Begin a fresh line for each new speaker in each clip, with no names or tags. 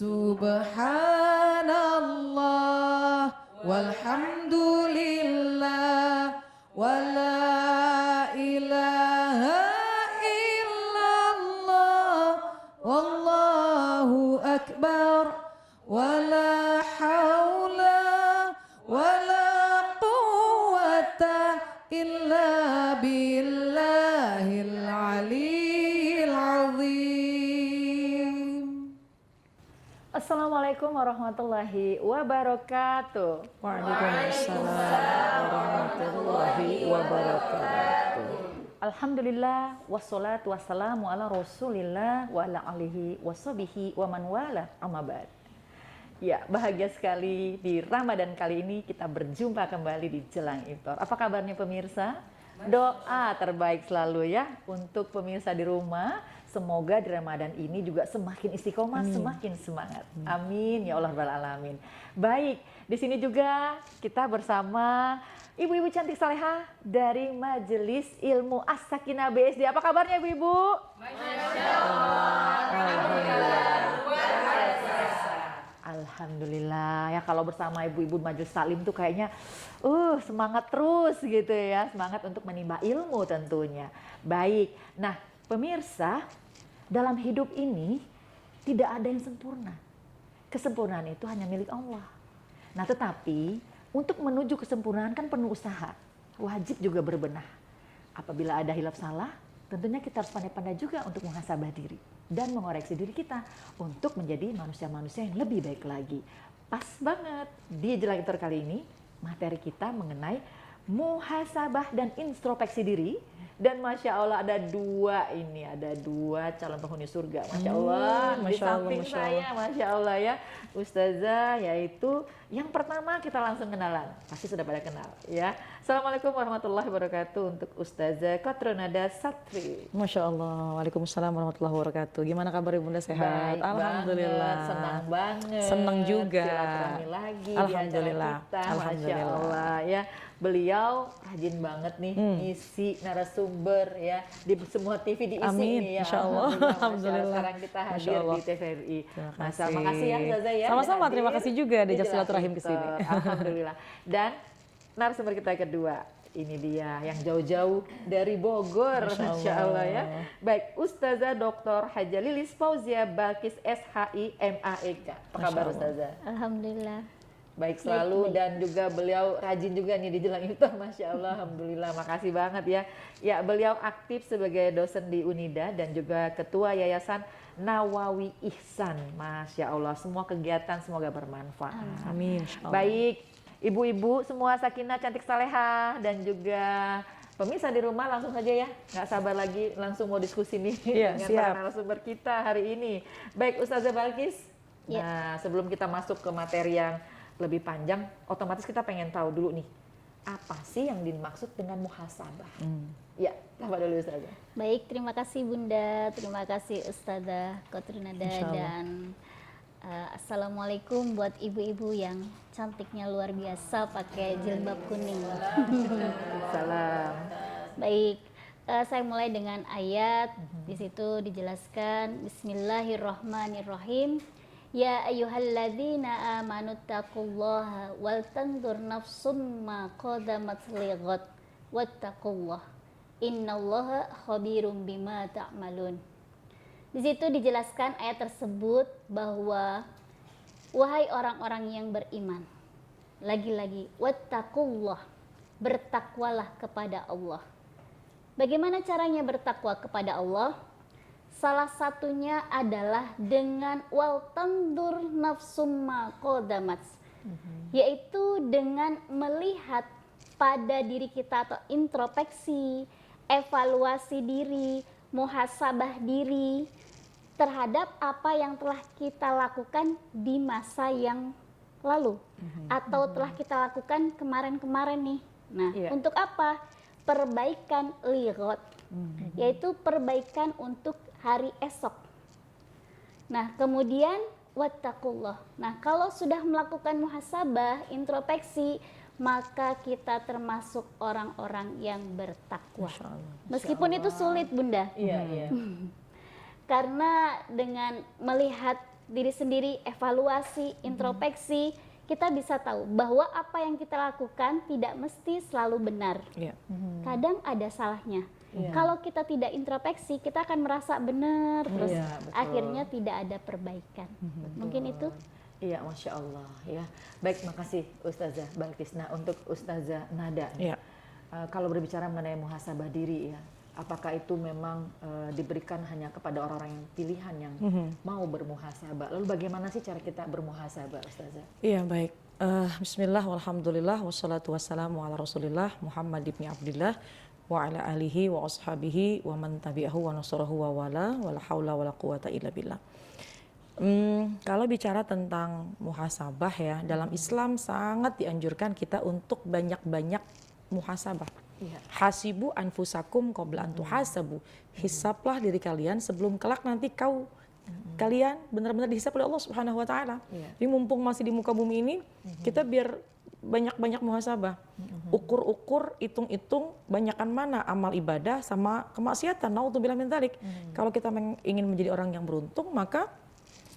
Subhanallah walhamdulillah wala ilaha illallah wallahu akbar wala haula wala quwwata illa billahil aliyyil azim.
Assalamualaikum warahmatullahi wabarakatuh.
Waalaikumsalam warahmatullahi wabarakatuh.
Alhamdulillah wassalatu wassalamu ala rasulillah wa ala alihi washabihi wa man wala amma ba'd. Ya, bahagia sekali di Ramadan kali ini kita berjumpa kembali di Jelang Iftar. Apa kabarnya pemirsa? Doa terbaik selalu ya untuk pemirsa di rumah. Semoga di Ramadan ini juga semakin istiqomah, semakin semangat. Amin ya Allah rabbal alamin. Baik, di sini juga kita bersama ibu-ibu cantik salehah dari Majelis Ilmu As-Sakinah BSD. Apa kabarnya ibu-ibu? Masya Allah. Alhamdulillah ya, kalau bersama ibu-ibu Majelis Salim tuh kayaknya semangat terus gitu ya, semangat untuk menimba ilmu tentunya. Baik, nah pemirsa, dalam hidup ini tidak ada yang sempurna. Kesempurnaan itu hanya milik Allah. Nah tetapi untuk menuju kesempurnaan kan penuh usaha, wajib juga berbenah. Apabila ada hilaf salah, tentunya kita harus pandai-pandai juga untuk muhasabah diri dan mengoreksi diri kita untuk menjadi manusia-manusia yang lebih baik lagi. Pas banget di Jelang Iftar kali ini materi kita mengenai muhasabah dan introspeksi diri. Dan Masya Allah ada dua calon penghuni surga. Masya Allah, di samping saya Masya Allah ya Ustazah, yaitu yang pertama kita langsung kenalan, pasti sudah pada kenal ya. Assalamualaikum warahmatullahi wabarakatuh untuk Ustazah Qatronada Satri.
Masya Allah, waalaikumsalam warahmatullahi wabarakatuh. Gimana kabar Bunda, sehat?
Baik
Alhamdulillah.
banget, senang banget.
Senang juga.
Silaturahmi lagi
Alhamdulillah.
di acara kita, Masya Allah ya. Beliau rajin banget nih ngisi narasumber ya di semua TV diisi.
Amin,
nih ya.
Insya Allah. Alhamdulillah.
Sekarang kita hadir di TVRI. Makasih ya Zaza ya.
Sama-sama, terima kasih juga di
Jelang
silaturahim ke sini.
Alhamdulillah. Dan narasumber kita kedua, ini dia yang jauh-jauh dari Bogor, Masya Allah ya. Baik, Ustazah Dr. Haja Lilis Fauzia Balkis SHI MAEK. Apa kabar Ustazah?
Alhamdulillah.
Baik selalu, dan juga beliau rajin juga nih di Jelang Iftar, Masya Allah, Alhamdulillah, makasih banget ya. Ya, beliau aktif sebagai dosen di Unida dan juga ketua Yayasan Nawawi Ihsan, Masya Allah, semua kegiatan semoga bermanfaat.
Amin.
Baik, ibu-ibu semua sakinah cantik salehah dan juga pemirsa di rumah langsung saja ya, nggak sabar lagi langsung mau diskusi nih dengan para narasumber kita hari ini. Baik Ustazah Balkis, nah sebelum kita masuk ke materi yang lebih panjang, otomatis kita pengen tahu dulu nih, apa sih yang dimaksud dengan muhasabah? Ya, apa dulu Ustazah?
Baik, terima kasih Bunda, terima kasih Ustazah Qatronada, dan assalamualaikum buat ibu-ibu yang cantiknya luar biasa pakai jilbab kuning.
Salam.
Baik, saya mulai dengan ayat. Di situ dijelaskan Bismillahirrahmanirrahim. Ya ayyuhalladzina amanu taqullaha wal tanzur nafsum ma qaddamat lighad wattaqullah innallaha khabirum bima ta'malun. Di situ dijelaskan ayat tersebut bahwa wahai orang-orang yang beriman, lagi-lagi wattaqullah, bertakwalah kepada Allah. Bagaimana caranya bertakwa kepada Allah? Salah satunya adalah dengan wal tandur nafsum ma qaddamat, yaitu dengan melihat pada diri kita atau introspeksi, evaluasi diri, muhasabah diri terhadap apa yang telah kita lakukan di masa yang lalu atau telah kita lakukan kemarin-kemarin nih. Nah, untuk apa? Perbaikan lighot, yaitu perbaikan untuk hari esok. Nah, kemudian wattaqullah. Nah, kalau sudah melakukan muhasabah, introspeksi, maka kita termasuk orang-orang yang bertakwa. Meskipun itu sulit, Bunda.
Iya.
Karena dengan melihat diri sendiri, evaluasi, introspeksi, kita bisa tahu bahwa apa yang kita lakukan tidak mesti selalu benar.
Iya.
Kadang ada salahnya.
Iya.
Kalau kita tidak introspeksi, kita akan merasa benar terus
Iya, betul.
akhirnya tidak ada perbaikan. Mungkin itu.
Iya, Masya Allah ya. Baik, makasih Ustazah Balkis. Nah, untuk Ustazah Nada nih,
Iya.
kalau berbicara mengenai muhasabah diri ya, apakah itu memang diberikan hanya kepada orang-orang yang pilihan yang mau bermuhasabah? Lalu bagaimana sih cara kita bermuhasabah, Ustazah?
Iya, baik. Bismillah, walhamdulillah, wassalatu wassalamu ala rasulillah Muhammad ibn Abdillah wa ala alihi wa ashabihi wa man tabi'ahu wa nasarahu wa wala wa la hawla wa la quwata illa billah. Kalau bicara tentang muhasabah ya, dalam Islam sangat dianjurkan kita untuk banyak-banyak muhasabah.
Iya.
Hasibu anfusakum qabla an tuhasabu. Hisablah diri kalian sebelum kelak nanti kalian benar-benar dihisab oleh Allah Subhanahu wa taala.
Iya.
Jadi mumpung masih di muka bumi ini, kita biar banyak-banyak muhasabah. Ukur-ukur, hitung-hitung banyakan mana amal ibadah sama kemaksiatan. Naudzubillah min dzalik. Kalau kita ingin menjadi orang yang beruntung, maka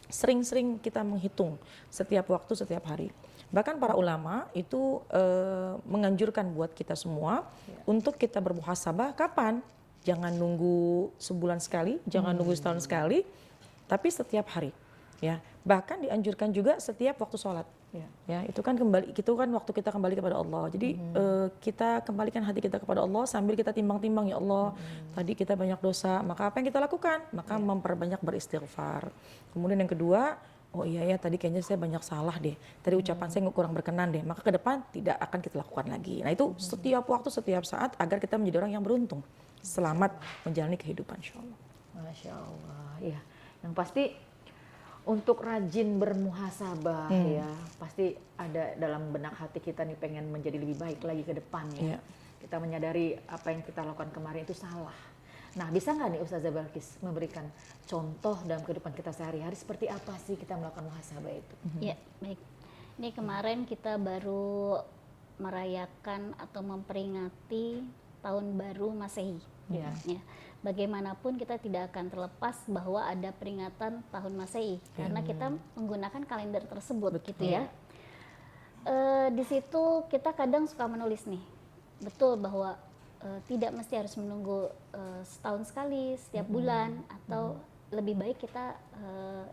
sering-sering kita menghitung setiap waktu, setiap hari. Bahkan para ulama itu menganjurkan buat kita semua untuk kita bermuhasabah kapan? Jangan nunggu sebulan sekali, jangan nunggu setahun sekali, tapi setiap hari. Ya, bahkan dianjurkan juga setiap waktu sholat. Ya, itu kan waktu kita kembali kepada Allah. Jadi kita kembalikan hati kita kepada Allah sambil kita timbang-timbang, ya Allah, tadi kita banyak dosa, maka apa yang kita lakukan? Maka memperbanyak beristighfar. Kemudian yang kedua, oh iya ya tadi kayaknya saya banyak salah deh. Tadi ucapan saya kurang berkenan deh. Maka ke depan tidak akan kita lakukan lagi. Nah, itu setiap waktu, setiap saat agar kita menjadi orang yang beruntung, selamat menjalani kehidupan, insyaallah.
Masya Allah, ya. Yang pasti untuk rajin bermuhasabah ya, pasti ada dalam benak hati kita nih pengen menjadi lebih baik lagi ke depan ya.
Iya.
Kita menyadari apa yang kita lakukan kemarin itu salah. Nah, bisa nggak nih Ustazah Balkis memberikan contoh dalam kehidupan kita sehari-hari seperti apa sih kita melakukan muhasabah itu?
Ya, baik. Ini kemarin kita baru merayakan atau memperingati tahun baru Masehi.
Iya.
Ya. Bagaimanapun kita tidak akan terlepas bahwa ada peringatan tahun Masehi karena kita menggunakan kalender tersebut gitu ya. Di situ kita kadang suka menulis nih, betul bahwa tidak mesti harus menunggu setahun sekali, setiap bulan atau lebih baik kita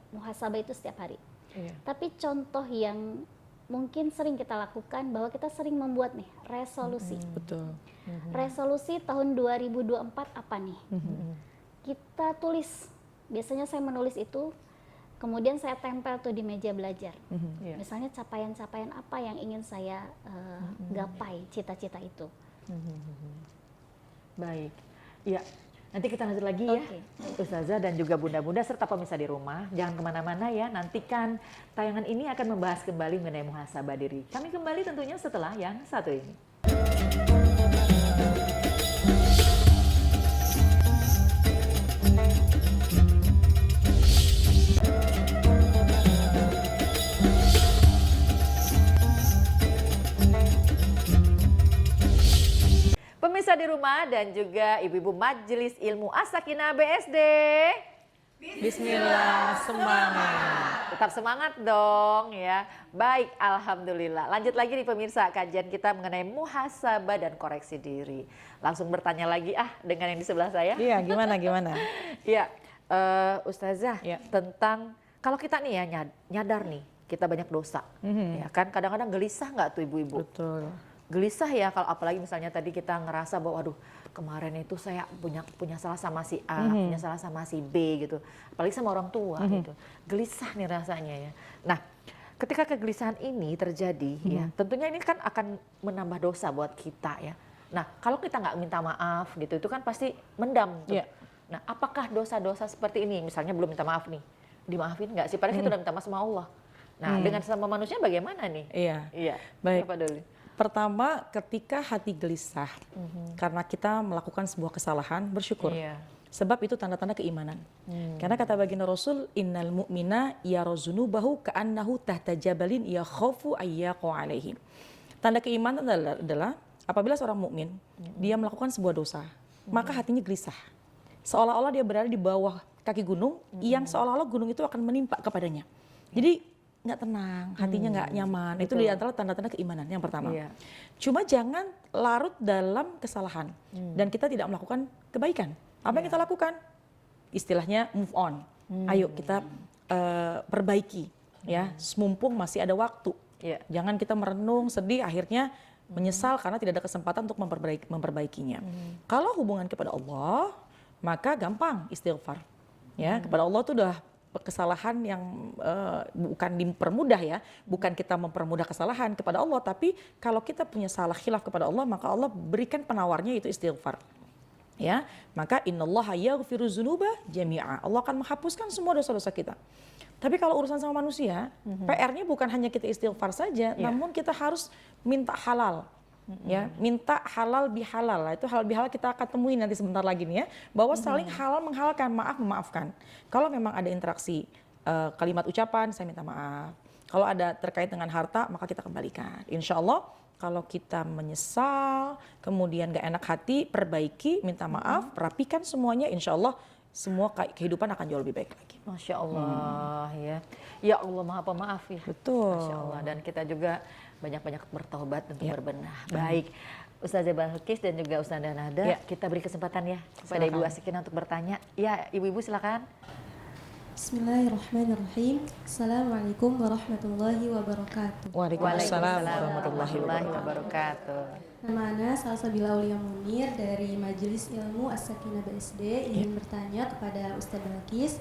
muhasabah itu setiap hari.
Iya.
Tapi contoh yang mungkin sering kita lakukan bahwa kita sering membuat nih resolusi.
Betul.
Resolusi tahun 2024 apa nih? Kita tulis, biasanya saya menulis itu, kemudian saya tempel tuh di meja belajar.
Iya.
Misalnya capaian-capaian apa yang ingin saya gapai, cita-cita itu.
Baik. Ya, nanti kita lanjut lagi ya.
Oke.
Ustazah dan juga bunda-bunda serta pemirsa di rumah. Jangan kemana-mana ya, nantikan tayangan ini akan membahas kembali mengenai muhasabah diri. Kami kembali tentunya setelah yang satu ini. Pemirsa di rumah dan juga ibu-ibu Majelis Ilmu As-Sakinah BSD.
Bismillah, semangat.
Tetap semangat dong ya. Baik, alhamdulillah. Lanjut lagi nih pemirsa, kajian kita mengenai muhasabah dan koreksi diri. Langsung bertanya lagi dengan yang di sebelah saya.
Iya, gimana?
Iya, Ustazah,
Iya.
tentang kalau kita nih ya nyadar nih kita banyak dosa, ya kan kadang-kadang gelisah nggak tuh ibu-ibu?
Betul.
Gelisah ya kalau apalagi misalnya tadi kita ngerasa bahwa aduh kemarin itu saya punya salah sama si A, punya salah sama si B gitu. Apalagi sama orang tua gitu. Gelisah nih rasanya ya. Nah, ketika kegelisahan ini terjadi ya, tentunya ini kan akan menambah dosa buat kita ya. Nah, kalau kita nggak minta maaf gitu, itu kan pasti mendam tuh.
Iya.
Nah, apakah dosa-dosa seperti ini misalnya belum minta maaf nih, dimaafin nggak sih? Padahal kita udah minta maaf sama Allah. Nah, dengan sama manusia bagaimana nih?
Iya.
Iya.
Baik.
Apa dulu?
Pertama, ketika hati gelisah karena kita melakukan sebuah kesalahan, bersyukur.
Iya.
Sebab itu tanda-tanda keimanan. Karena kata baginda Rasul, innal mu'mina yarozunubahu ka'annahu tahta jabalin yakhafu ayyaqa alaihi. Tanda keimanan adalah apabila seorang mukmin dia melakukan sebuah dosa, maka hatinya gelisah. Seolah-olah dia berada di bawah kaki gunung yang seolah-olah gunung itu akan menimpa kepadanya. Jadi nggak tenang, hatinya nggak nyaman. Itu di antara tanda-tanda keimanan yang pertama.
Iya.
Cuma jangan larut dalam kesalahan dan kita tidak melakukan kebaikan. Apa yang kita lakukan? Istilahnya move on. Ayo kita perbaiki, ya. Mumpung masih ada waktu.
Iya.
Jangan kita merenung, sedih, akhirnya menyesal karena tidak ada kesempatan untuk memperbaikinya. Kalau hubungan kepada Allah, maka gampang istighfar. Ya, kepada Allah itu udah kesalahan yang bukan dipermudah ya, bukan kita mempermudah kesalahan kepada Allah, tapi kalau kita punya salah khilaf kepada Allah, maka Allah berikan penawarnya itu istighfar. Ya, maka innallaha yaghfiru dzunuba jami'a. Allah akan menghapuskan semua dosa-dosa kita. Tapi kalau urusan sama manusia, PR-nya bukan hanya kita istighfar saja, namun kita harus minta halal. Ya, minta halal bihalal. Itu halal bihalal kita akan temui nanti sebentar lagi nih ya, bahwa saling halal menghalalkan, maaf memaafkan. Kalau memang ada interaksi kalimat ucapan, saya minta maaf. Kalau ada terkait dengan harta, maka kita kembalikan. Insya Allah kalau kita menyesal, kemudian gak enak hati, perbaiki, minta maaf, rapikan semuanya, insya Allah semua kehidupan akan jauh lebih baik lagi.
Masya Allah ya. Ya Allah maha pemaaf ya.
Betul.
Masya Allah, dan kita juga banyak-banyak bertobat untuk berbenah. Baik, Ustazah Balkis dan juga Ustazah Nada, kita beri kesempatan ya kepada Ibu Asikina untuk bertanya. Ya, Ibu-ibu silakan.
Bismillahirrahmanirrahim. Assalamualaikum warahmatullahi wabarakatuh.
Waalaikumsalam warahmatullahi
wabarakatuh.
Nama Ana Salsabila Aulia Munir dari Majelis Ilmu As-Sakinah BSD ingin bertanya kepada Ustaz Balkis.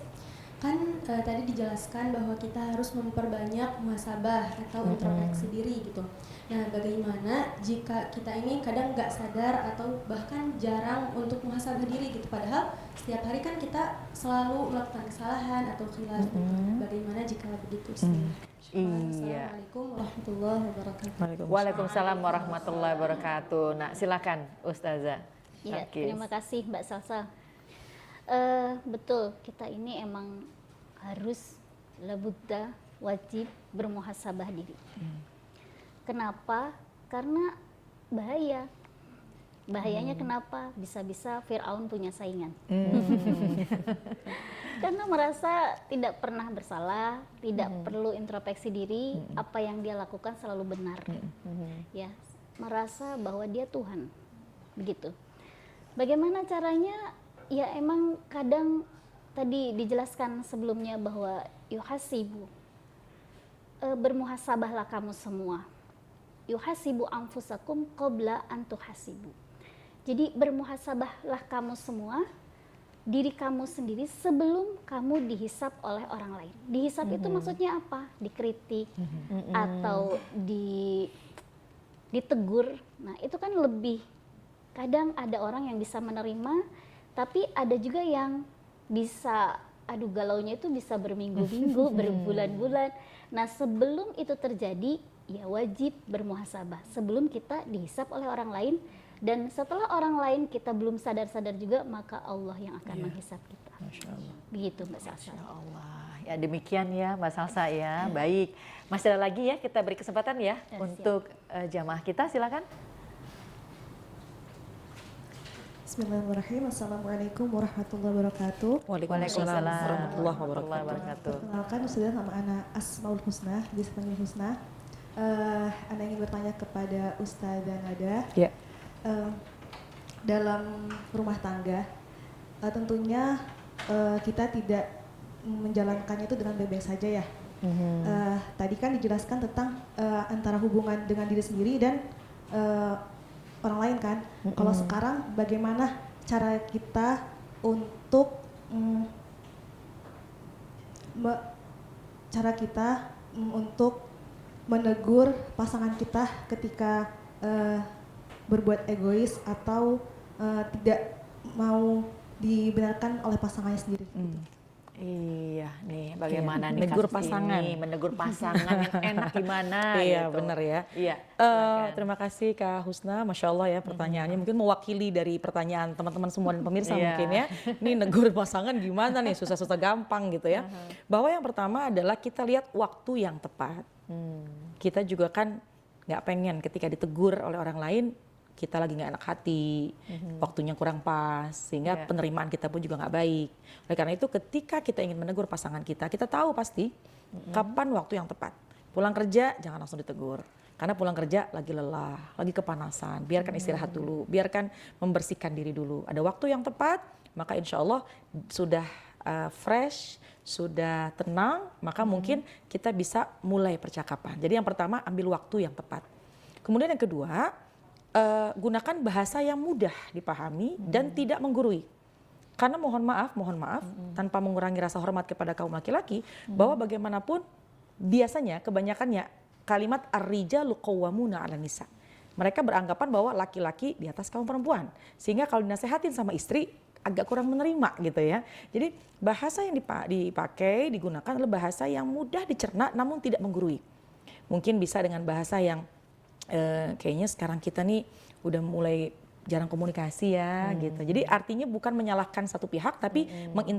Kan tadi dijelaskan bahwa kita harus memperbanyak muhasabah atau introspeksi diri gitu. Nah, bagaimana jika kita ini kadang nggak sadar atau bahkan jarang untuk muhasabah diri gitu, padahal setiap hari kan kita selalu melakukan kesalahan atau khilaf. Bagaimana jika begitu?
Iya.
Assalamualaikum warahmatullahi wabarakatuh.
Waalaikumsalam warahmatullahi wabarakatuh. Nah, silakan Ustazah.
Ya,
Balkis.
terima kasih Mbak Salsa. Betul, kita ini emang harus labudda, wajib bermuhasabah diri. Kenapa? Karena bahaya. Bahayanya kenapa? Bisa-bisa Fir'aun punya saingan. Karena merasa tidak pernah bersalah, tidak perlu introspeksi diri, apa yang dia lakukan selalu benar. Ya, merasa bahwa dia Tuhan. Begitu. Bagaimana caranya? Ya emang kadang tadi dijelaskan sebelumnya bahwa yuhasibu, bermuhasabahlah kamu semua. Yuhasibu anfusakum qabla an tuhasibu. Jadi bermuhasabahlah kamu semua, diri kamu sendiri sebelum kamu dihisap oleh orang lain. Dihisap itu maksudnya apa? Dikritik atau ditegur. Nah itu kan lebih, kadang ada orang yang bisa menerima, tapi ada juga yang bisa, aduh galaunya itu bisa berminggu-minggu, berbulan-bulan. Nah sebelum itu terjadi, ya wajib bermuhasabah. Sebelum kita dihisap oleh orang lain, dan setelah orang lain kita belum sadar-sadar juga, maka Allah yang akan menghisap kita.
Masya Allah.
Begitu Mbak Salsa.
Masya Allah. Ya demikian ya Mbak Salsa ya. Baik, masih ada lagi ya, kita beri kesempatan ya untuk jamaah kita, silakan.
Bismillahirrahmanirrahim. Assalamualaikum warahmatullahi wabarakatuh.
Waalaikumsalam warahmatullahi wabarakatuh.
Perkenalkan, sudah nama Ana Asmaul Husna, biasa panggil Husna. Ana ingin bertanya kepada Ustazah Nada.
Ya.
Dalam rumah tangga, tentunya kita tidak menjalankannya itu dengan baik-baik saja ya. Tadi kan dijelaskan tentang antara hubungan dengan diri sendiri dan orang lain kan. Kalau sekarang bagaimana cara kita untuk untuk menegur pasangan kita ketika berbuat egois atau tidak mau dibenarkan oleh pasangannya sendiri.
Iya nih, bagaimana nih
menegur
kasus
pasangan.
ini, menegur pasangan yang enak gimana
Iya
gitu.
benar ya.
Iya.
Terima kasih Kak Husna, Masya Allah ya pertanyaannya mungkin mewakili dari pertanyaan teman-teman semua dan pemirsa mungkin ya. Ini negur pasangan gimana nih, susah-susah gampang gitu ya. Bahwa yang pertama adalah kita lihat waktu yang tepat. Kita juga kan nggak pengen ketika ditegur oleh orang lain kita lagi nggak enak hati, waktunya kurang pas, sehingga penerimaan kita pun juga nggak baik. Oleh karena itu ketika kita ingin menegur pasangan kita tahu pasti kapan waktu yang tepat. Pulang kerja jangan langsung ditegur. Karena pulang kerja lagi lelah, lagi kepanasan, biarkan istirahat dulu, biarkan membersihkan diri dulu. Ada waktu yang tepat, maka insya Allah sudah fresh, sudah tenang, maka mungkin kita bisa mulai percakapan. Jadi yang pertama ambil waktu yang tepat. Kemudian yang kedua, gunakan bahasa yang mudah dipahami dan tidak menggurui. Karena mohon maaf, tanpa mengurangi rasa hormat kepada kaum laki-laki, bahwa bagaimanapun biasanya kebanyakannya kalimat ar-rijalu qawwamuna 'alan nisa. Mereka beranggapan bahwa laki-laki di atas kaum perempuan. Sehingga kalau dinasehatin sama istri agak kurang menerima gitu ya. Jadi bahasa yang dipakai, digunakan adalah bahasa yang mudah dicerna namun tidak menggurui. Mungkin bisa dengan bahasa yang kayaknya sekarang kita nih udah mulai jarang komunikasi ya gitu. Jadi artinya bukan menyalahkan satu pihak tapi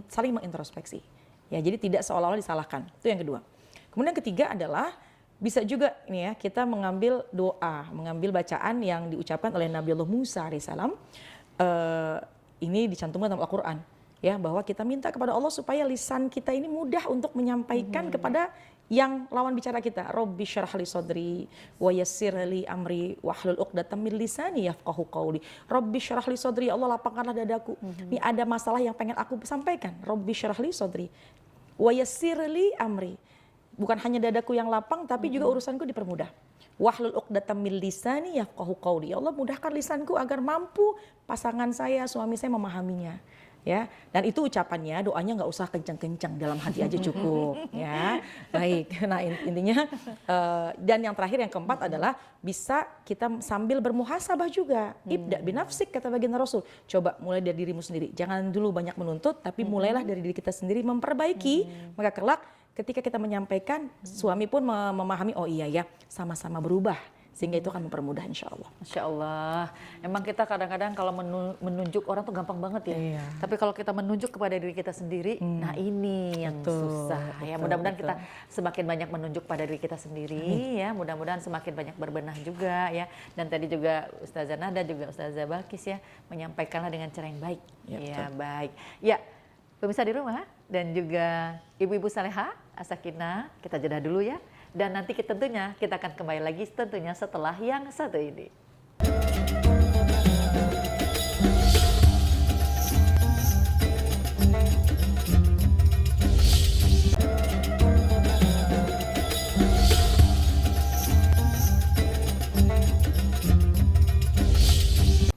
saling mengintrospeksi. Ya, jadi tidak seolah-olah disalahkan. Itu yang kedua. Kemudian yang ketiga adalah bisa juga nih ya kita mengambil doa, mengambil bacaan yang diucapkan oleh Nabi Allah Musa alaihissalam. Ini dicantumkan dalam Al-Quran ya, bahwa kita minta kepada Allah supaya lisan kita ini mudah untuk menyampaikan kepada yang lawan bicara kita. Rabbi syrah li sodri wa yassir li amri wahlul 'uqdatam min lisani yafqahu qawli. Rabbi syrah li sodri, Allah lapangkanlah dadaku. Ini ada masalah yang pengen aku sampaikan. Rabbi syrah li sodri wa yassir li amri. Bukan hanya dadaku yang lapang tapi juga urusanku dipermudah. Wahlul 'uqdatam min lisani yafqahu qawli. Ya Allah, mudahkan lisanku agar mampu pasangan saya, suami saya memahaminya. Ya, dan itu ucapannya, doanya nggak usah kencang-kencang, dalam hati aja cukup. Ya, baik. Nah intinya, dan yang terakhir yang keempat adalah bisa kita sambil bermuhasabah juga. Ibda binafsik kata baginda Rasul. Coba mulai dari dirimu sendiri. Jangan dulu banyak menuntut, tapi mulailah dari diri kita sendiri memperbaiki. Maka kelak ketika kita menyampaikan, suami pun memahami, oh iya ya, sama-sama berubah. Sehingga itu akan mempermudah insya Allah.
Masya Allah. Emang kita kadang-kadang kalau menunjuk orang tuh gampang banget ya. Iya. Tapi kalau kita menunjuk kepada diri kita sendiri, nah ini yang susah. Ya mudah-mudahan kita semakin banyak menunjuk pada diri kita sendiri ya. Mudah-mudahan semakin banyak berbenah juga ya. Dan tadi juga Ustazah Nada juga Ustazah Balkis ya menyampaikanlah dengan cara yang baik. Ya baik. Ya pemirsa di rumah dan juga ibu-ibu saleha, as-sakinah, kita jeda dulu ya. Dan nanti tentunya kita akan kembali lagi tentunya setelah yang satu ini.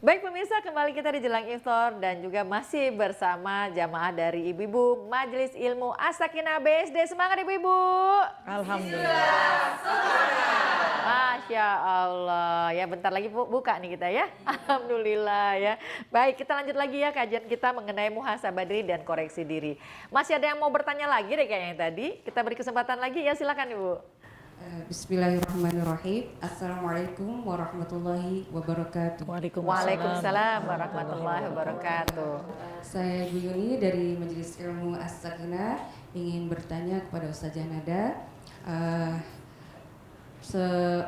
Baik pemirsa, kembali kita di Jelang Iftar dan juga masih bersama jamaah dari ibu-ibu Majelis Ilmu As-Sakinah BSD. Semangat ibu-ibu.
Alhamdulillah.
Masya Allah. Ya bentar lagi buka nih kita ya. Alhamdulillah ya. Baik, kita lanjut lagi ya kajian kita mengenai muhasabah diri dan koreksi diri. Masih ada yang mau bertanya lagi deh kayak yang tadi. Kita beri kesempatan lagi ya, silakan Ibu.
Bismillahirrahmanirrahim. Assalamualaikum warahmatullahi wabarakatuh.
Waalaikumsalam warahmatullahi wabarakatuh.
Saya Bu Yuni dari Majelis Ilmu As-Sakinah ingin bertanya kepada Ustazah Nada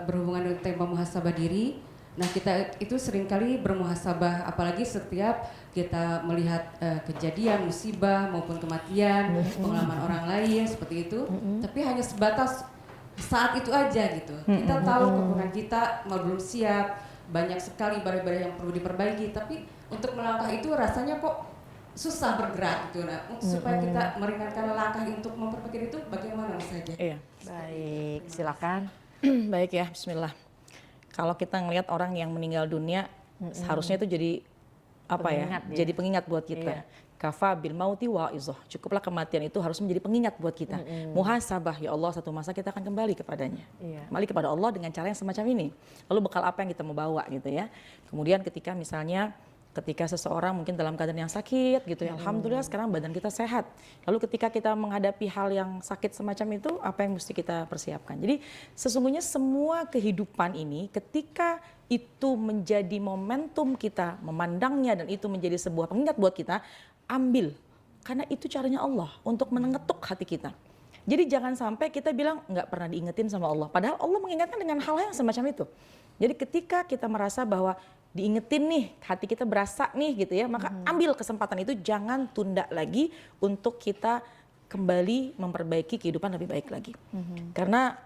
berhubungan dengan tema muhasabah diri. Nah kita itu seringkali bermuhasabah apalagi setiap kita melihat kejadian, musibah maupun kematian, pengalaman orang lain seperti itu. Tapi hanya sebatas saat itu aja gitu. Kita tahu kekurangan kita belum siap, banyak sekali ibadah-ibadah yang perlu diperbaiki, tapi untuk melangkah itu rasanya kok susah bergerak gitu. Nah, supaya kita meringankan langkah untuk memperbaiki itu bagaimana saja?
Iya.
Baik, silakan.
Baik ya, bismillah. Kalau kita ngelihat orang yang meninggal dunia, seharusnya itu jadi apa
Pengingat
ya? Jadi pengingat buat kita.
Iya.
Kafa bil mauti wa'izoh. Cukuplah kematian itu harus menjadi pengingat buat kita. Muhasabah, ya Allah, satu masa kita akan kembali kepadanya.
Iya.
Kembali kepada Allah dengan cara yang semacam ini. Lalu bekal apa yang kita mau bawa gitu ya. Kemudian ketika misalnya seseorang mungkin dalam keadaan yang sakit gitu ya, alhamdulillah sekarang badan kita sehat. Lalu ketika kita menghadapi hal yang sakit semacam itu, apa yang mesti kita persiapkan? Jadi sesungguhnya semua kehidupan ini ketika itu menjadi momentum kita memandangnya dan itu menjadi sebuah pengingat buat kita, ambil. Karena itu caranya Allah untuk mengetuk hati kita. Jadi jangan sampai kita bilang nggak pernah diingetin sama Allah. Padahal Allah mengingatkan dengan hal yang semacam itu. Jadi ketika kita merasa bahwa diingetin nih, hati kita berasa nih gitu ya, maka ambil kesempatan itu, jangan tunda lagi untuk kita kembali memperbaiki kehidupan lebih baik lagi. Karena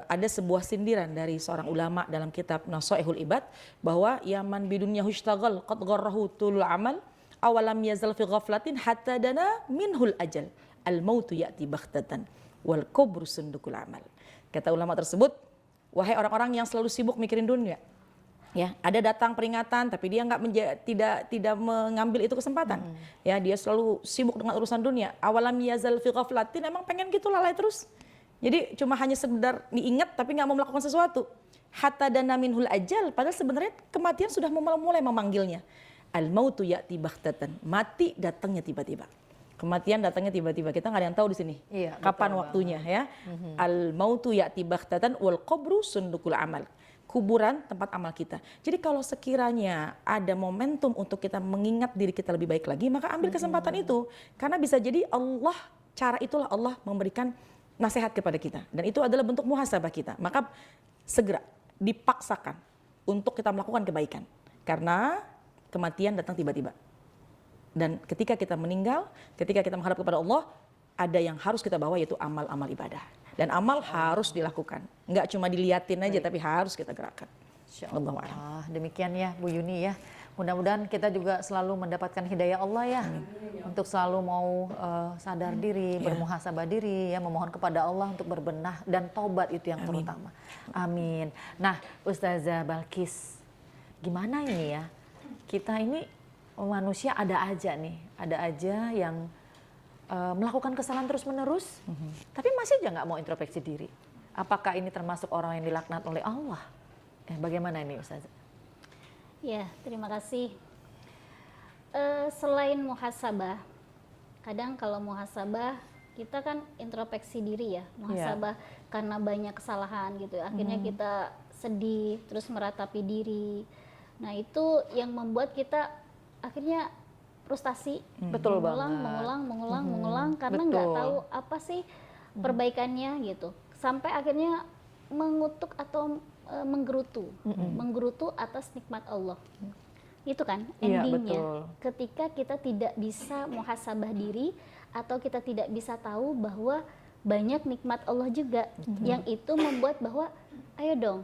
ada sebuah sindiran dari seorang ulama dalam kitab Nasaihul Ibad bahwa yaman bidunya hushtagal qad gharrahu tulul amal awalam yazal fi ghaflatin hatta dana minhul ajal al mautu ya'ti baghtatan wal kubru sundukul amal. Kata ulama tersebut, wahai orang-orang yang selalu sibuk mikirin dunia, ya, ada datang peringatan tapi dia tidak mengambil itu kesempatan. Ya, dia selalu sibuk dengan urusan dunia. Awalam yazal fi ghaflatin, emang pengen gitu lalai terus. Jadi cuma hanya sekedar diingat tapi nggak mau melakukan sesuatu. Hatta dana minhul ajal, padahal sebenarnya kematian sudah mulai memanggilnya. Al mautu ya'ti baghtatan, mati datangnya tiba-tiba. Kematian datangnya tiba-tiba. Kita nggak ada yang tahu di sini.
Iya,
kapan
betul
waktunya ya. Al mautu ya'ti baghtatan wal qabru sundukul amal. Kuburan tempat amal kita. Jadi kalau sekiranya ada momentum untuk kita mengingat diri kita lebih baik lagi, maka ambil kesempatan itu. Karena bisa jadi Allah, cara itulah Allah memberikan nasihat kepada kita. Dan itu adalah bentuk muhasabah kita. Maka segera dipaksakan untuk kita melakukan kebaikan. Karena kematian datang tiba-tiba. Dan ketika kita meninggal, ketika kita menghadap kepada Allah, ada yang harus kita bawa, yaitu amal-amal ibadah. Dan amal harus dilakukan. Enggak cuma diliatin aja, tapi harus kita gerakkan. Allahu a'lam.
Demikian ya Bu Yuni ya. Mudah-mudahan kita juga selalu mendapatkan hidayah Allah ya. Untuk selalu mau sadar diri, bermuhasabah diri ya, memohon kepada Allah untuk berbenah dan taubat, itu yang terutama. Amin. Nah, Ustazah Balkis, gimana ini ya? Kita ini manusia ada aja yang melakukan kesalahan terus-menerus, tapi masih aja nggak mau introspeksi diri. Apakah ini termasuk orang yang dilaknat oleh Allah? Bagaimana ini Ustazah?
Ya, terima kasih. Selain muhasabah, kadang kalau muhasabah kita kan introspeksi diri ya, muhasabah karena banyak kesalahan gitu. Akhirnya kita sedih, terus meratapi diri. Nah, itu yang membuat kita akhirnya frustasi,
Betul
mengulang karena nggak tahu apa sih perbaikannya gitu. Sampai akhirnya mengutuk atau menggerutu atas nikmat Allah. Itu kan endingnya. Ketika kita tidak bisa muhasabah diri atau kita tidak bisa tahu bahwa banyak nikmat Allah juga yang itu membuat bahwa ayo dong,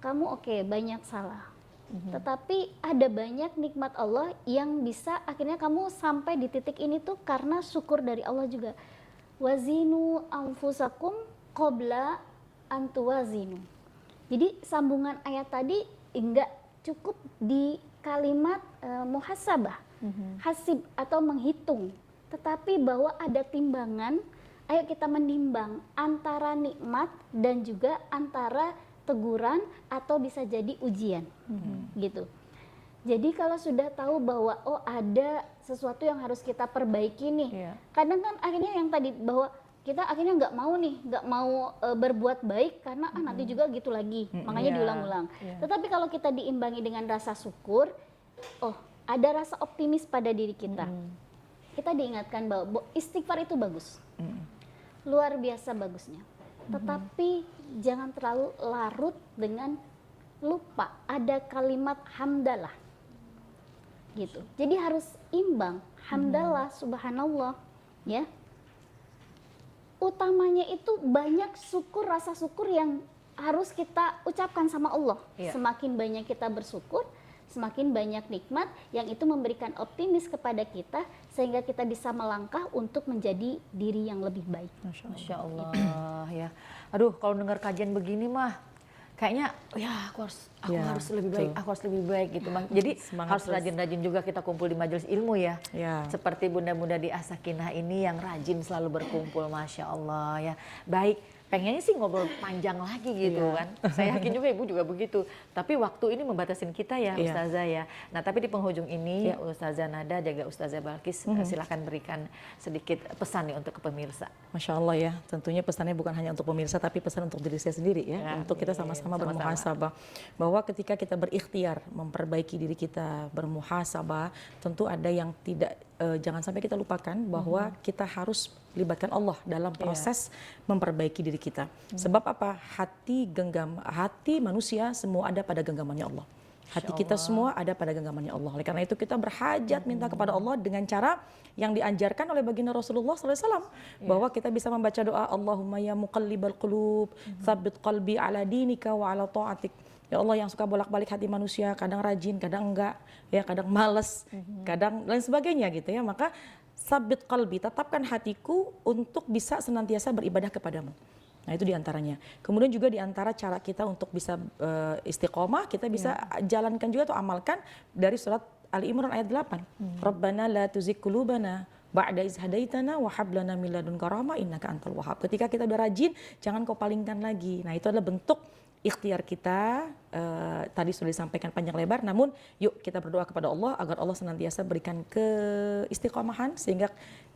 kamu oke, banyak salah. Tetapi ada banyak nikmat Allah yang bisa akhirnya kamu sampai di titik ini tuh karena syukur dari Allah juga. Wazinu anfusakum qabla antuwazinu. Jadi sambungan ayat tadi enggak cukup di kalimat muhasabah, hasib atau menghitung, tetapi bahwa ada timbangan. Ayo kita menimbang antara nikmat dan juga antara teguran atau bisa jadi ujian, gitu. Jadi kalau sudah tahu bahwa oh ada sesuatu yang harus kita perbaiki nih, kadang kan akhirnya yang tadi bahwa kita akhirnya nggak mau berbuat baik karena nanti juga gitu lagi, makanya diulang-ulang. Tetapi kalau kita diimbangi dengan rasa syukur, oh ada rasa optimis pada diri kita, kita diingatkan bahwa istighfar itu bagus, luar biasa bagusnya. Tetapi jangan terlalu larut dengan lupa ada kalimat hamdalah, gitu. Jadi harus imbang, hamdalah, subhanallah, ya. Utamanya itu banyak syukur, rasa syukur yang harus kita ucapkan sama Allah. Semakin banyak kita bersyukur, semakin banyak nikmat yang itu memberikan optimis kepada kita sehingga kita bisa melangkah untuk menjadi diri yang lebih baik.
Masya Allah ya. Aduh, kalau dengar kajian begini mah kayaknya ya aku harus lebih baik gitu. Jadi harus rajin-rajin juga kita kumpul di majelis ilmu ya. Seperti bunda-bunda di As-Sakinah ini yang rajin selalu berkumpul, Masya Allah ya. Baik, pengennya sih ngobrol panjang lagi gitu kan. Saya yakin juga Ibu juga begitu. Tapi waktu ini membatasin kita ya Ustazah ya. Nah tapi di penghujung ini Ustazah Nada jaga Ustazah Balkis silahkan berikan sedikit pesan nih untuk ke pemirsa.
Masya Allah ya, tentunya pesannya bukan hanya untuk pemirsa tapi pesan untuk diri saya sendiri ya. Untuk kita sama-sama bermuhasabah. Bahwa ketika kita berikhtiar memperbaiki diri kita, bermuhasabah, tentu ada yang tidak, jangan sampai kita lupakan bahwa kita harus libatkan Allah dalam proses memperbaiki diri kita. Sebab apa? Hati manusia semua ada pada genggamannya Allah. Hati kita semua ada pada genggamannya Allah. Oleh karena itu kita berhajat minta kepada Allah dengan cara yang diajarkan oleh baginda Rasulullah SAW, bahwa kita bisa membaca doa Allahumma ya muqallibal qulub, tsabbit qalbi ala dinika wa ala ta'atik. Ya Allah yang suka bolak-balik hati manusia, kadang rajin, kadang enggak, ya kadang males, kadang lain sebagainya gitu ya. Maka tsabbit qalbi, tetapkan hatiku untuk bisa senantiasa beribadah kepadamu. Nah itu diantaranya. Kemudian juga diantara cara kita untuk bisa istiqomah, kita bisa jalankan juga atau amalkan dari surat Ali Imran ayat 8. Rabbana la tuzigh qulubana ba'da iz hadaitana wa hab lana min ladunka rahmah innaka antal wahhab. Ketika kita udah rajin, jangan kau palingkan lagi. Nah itu adalah bentuk ikhtiar kita, tadi sudah disampaikan panjang lebar, namun yuk kita berdoa kepada Allah agar Allah senantiasa berikan keistiqomahan sehingga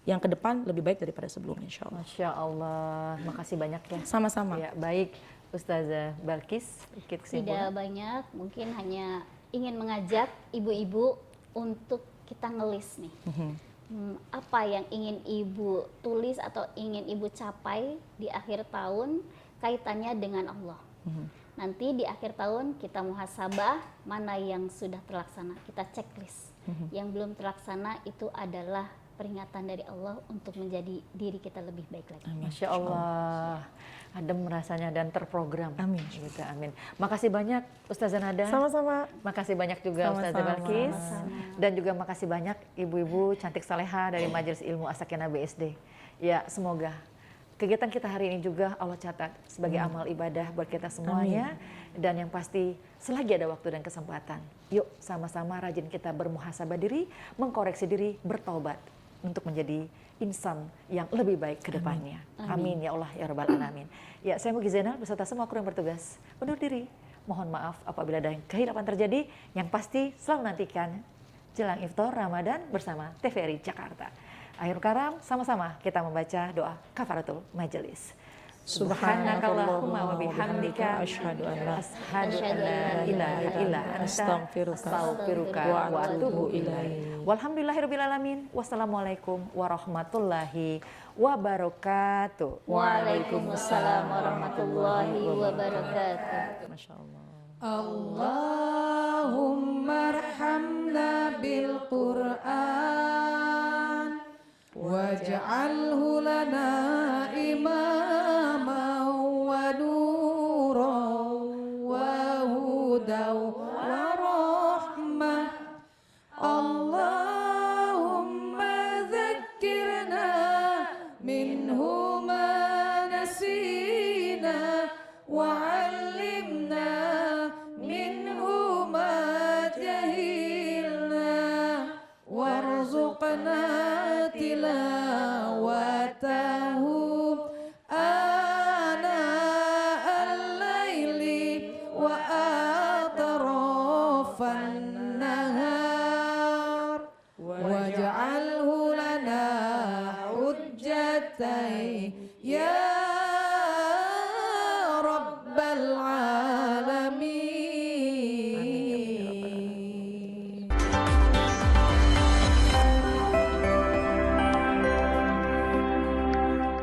yang ke depan lebih baik daripada sebelumnya, insyaallah.
Masya Allah, makasih banyak ya.
Sama-sama.
Ya, baik, Ustazah Balkis, sedikit
Tidak
kesimpulan.
banyak, mungkin hanya ingin mengajak ibu-ibu untuk kita ngelis nih. Apa yang ingin ibu tulis atau ingin ibu capai di akhir tahun kaitannya dengan Allah. Nanti di akhir tahun kita muhasabah mana yang sudah terlaksana, kita checklist. Yang belum terlaksana itu adalah peringatan dari Allah untuk menjadi diri kita lebih baik lagi.
Masya Allah, adem rasanya dan terprogram.
Amin.
Gitu, amin. Makasih banyak Ustazah Nada.
Sama-sama.
Makasih banyak juga Ustazah
Sama-sama.
Balkis. Dan juga makasih banyak ibu-ibu cantik saleha dari Majelis Ilmu As-Sakinah BSD. Ya, semoga kegiatan kita hari ini juga Allah catat sebagai amal ibadah buat kita semuanya. Dan yang pasti selagi ada waktu dan kesempatan, yuk sama-sama rajin kita bermuhasabah diri, mengkoreksi diri, bertaubat untuk menjadi insan yang lebih baik ke depannya. Amin ya Allah ya Rabbal Alamin. Ya, saya Mugi Zainal beserta semua kru yang bertugas undur diri. Mohon maaf apabila ada yang kehilapan terjadi. Yang pasti selalu nantikan jelang iftar Ramadan bersama TVRI Jakarta. Akhir karam, sama-sama kita membaca doa kafaratul majelis. Subhanakallahumma wa bihamdika asyhadu an la ilaha illa anta astaghfiruka wa atubu ilaik. Walhamdulillahirabbil alamin. Wassalamualaikum warahmatullahi wabarakatuh.
Waalaikumsalam warahmatullahi wabarakatuh.
Masya Allah.
Allahumma arhamna bil Qur'an waj'alhu lana imaman wa nuran wa hudan wa rahmah. Allahumma dzakkirna minhu ma nasina wa